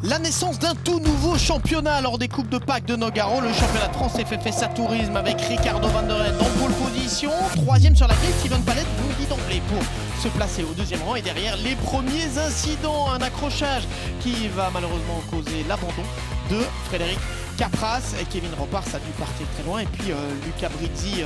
La naissance d'un tout nouveau championnat lors des Coupes de Pâques de Nogaro. Le championnat de France FFSA Tourisme avec Ricardo Van der Ende en pole position. Troisième sur la grille, Steven Palette bondit d'emblée pour se placer au deuxième rang. Et derrière, les premiers incidents, un accrochage qui va malheureusement causer l'abandon de Frédéric Capras. Et Kevin Ropars a dû partir très loin. Et puis Luca Brizzi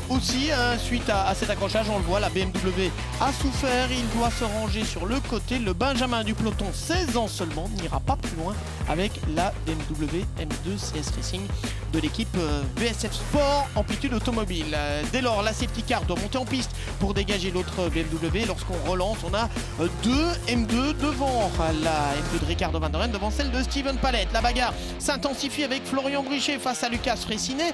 aussi, suite à cet accrochage, on le voit, la BMW a souffert. Il doit se ranger sur le côté. Le Benjamin du peloton, 16 ans seulement, n'ira pas plus loin avec la BMW M2 CS Racing de l'équipe VSF Sport Amplitude Automobile. Dès lors, la safety car doit monter en piste pour dégager l'autre BMW. Lorsqu'on relance, on a deux M2 devant la M2 de Ricardo Van der Ende, devant celle de Steven Palette. La bagarre s'intensifie avec Florian Brichet face à Lucas Fressinet.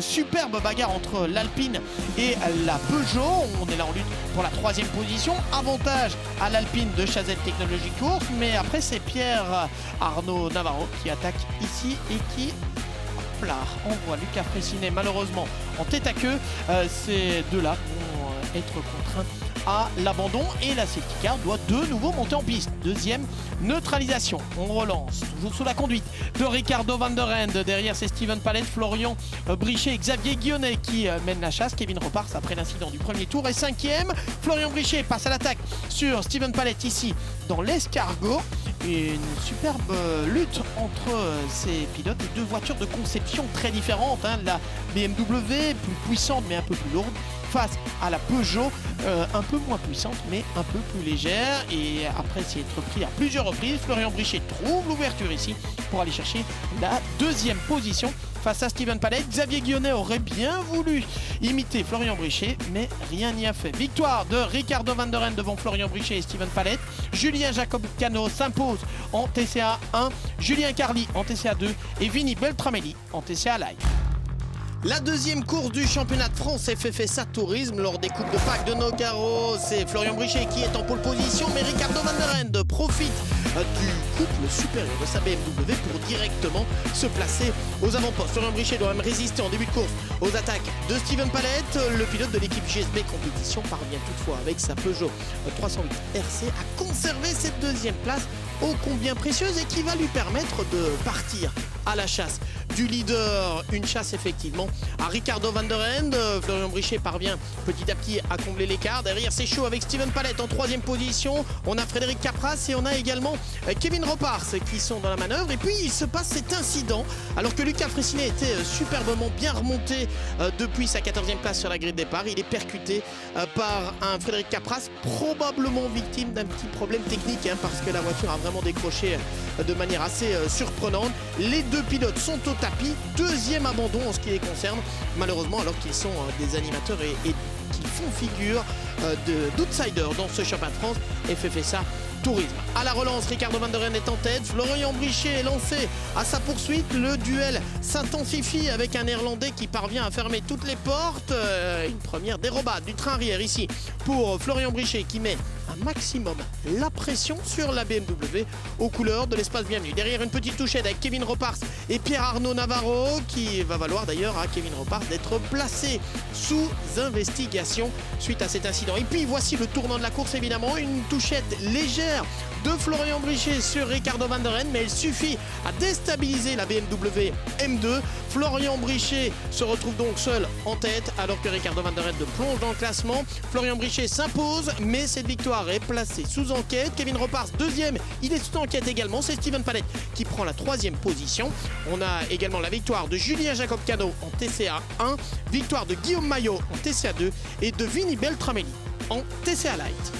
Superbe bagarre entre l'Alpine et la Peugeot. On est là en lutte pour la troisième position. Avantage à l'Alpine de Chazette Technologies Course, mais après c'est Pierre Arnaud Navarro qui attaque ici et qui... Là, on voit Lucas Fressinet malheureusement en tête à queue. Ces deux-là vont être contraints à l'abandon et la safety car doit de nouveau monter en piste. Deuxième neutralisation. On relance, toujours sous la conduite de Ricardo Van der Ende. Derrière, c'est Steven Palette, Florian Brichet, Xavier Guionnet qui mène la chasse. Kevin Ropars après l'incident du premier tour est cinquième. Florian Brichet passe à l'attaque sur Steven Palette ici dans l'escargot. Et une superbe lutte entre ces pilotes et deux voitures de conception très différentes. La BMW plus puissante mais un peu plus lourde face à la Peugeot un peu moins puissante mais un peu plus légère. Et après s'y être pris à plusieurs reprises, Florian Brichet trouve l'ouverture ici pour aller chercher la deuxième position face à Steven Palette. Xavier Guionnet aurait bien voulu imiter Florian Brichet, mais rien n'y a fait. Victoire de Ricardo Van der Ende devant Florian Brichet et Steven Palette. Julien Jacob Cano s'impose en TCA 1, Julien Carly en TCA 2 et Vinny Beltramelli en TCA Live. La deuxième course du championnat de France FFSA Tourisme lors des Coupes de Pâques de Nogaro, c'est Florian Brichet qui est en pole position, mais Ricardo Van der Ende profite du couple supérieur de sa BMW pour directement se placer aux avant-postes. Florian Brichet doit même résister en début de course aux attaques de Steven Palette. Le pilote de l'équipe GSB Compétition parvient toutefois avec sa Peugeot 308 RC à conserver cette deuxième place ô combien précieuse et qui va lui permettre de partir à la chasse du leader. Une chasse effectivement à Ricardo Van der Ende. Florian Brichet parvient petit à petit à combler l'écart. Derrière, c'est chaud avec Steven Palette en troisième position. On a Frédéric Capras et on a également Kevin Ropars qui sont dans la manœuvre. Et puis il se passe cet incident alors que Lucas Fressinet était superbement bien remonté depuis sa 14e place sur la grille de départ. Il est percuté par un Frédéric Capras, probablement victime d'un petit problème technique parce que la voiture a vraiment décroché de manière assez surprenante. Les deux pilotes sont au tapis, deuxième abandon en ce qui les concerne, malheureusement, alors qu'ils sont des animateurs et qu'ils font figure d'outsiders dans ce championnat de France FFSA Tourisme. À la relance, Ricardo Van der Ende est en tête. Florian Brichet est lancé à sa poursuite. Le duel s'intensifie avec un Néerlandais qui parvient à fermer toutes les portes. Une première dérobade du train arrière ici pour Florian Brichet qui met un maximum la pression sur la BMW aux couleurs de l'espace bienvenu. Derrière, une petite touchette avec Kevin Ropars et Pierre Arnaud Navarro qui va valoir d'ailleurs à Kevin Ropars d'être placé sous investigation suite à cet incident. Et puis voici le tournant de la course évidemment, une touchette légère de Florian Brichet sur Ricardo Van der Ende, mais elle suffit à déstabiliser la BMW M2. Florian Brichet se retrouve donc seul en tête alors que Ricardo Van der Ende plonge dans le classement. Florian Brichet s'impose, mais cette victoire est placée sous enquête. Kevin Ropars deuxième, il est sous enquête également. C'est Steven Palette qui prend la troisième position. On a également la victoire de Julien Jacob Cano en TCA 1, victoire de Guillaume Maillot en TCA 2 et de Vinny Beltramelli en TCA Light.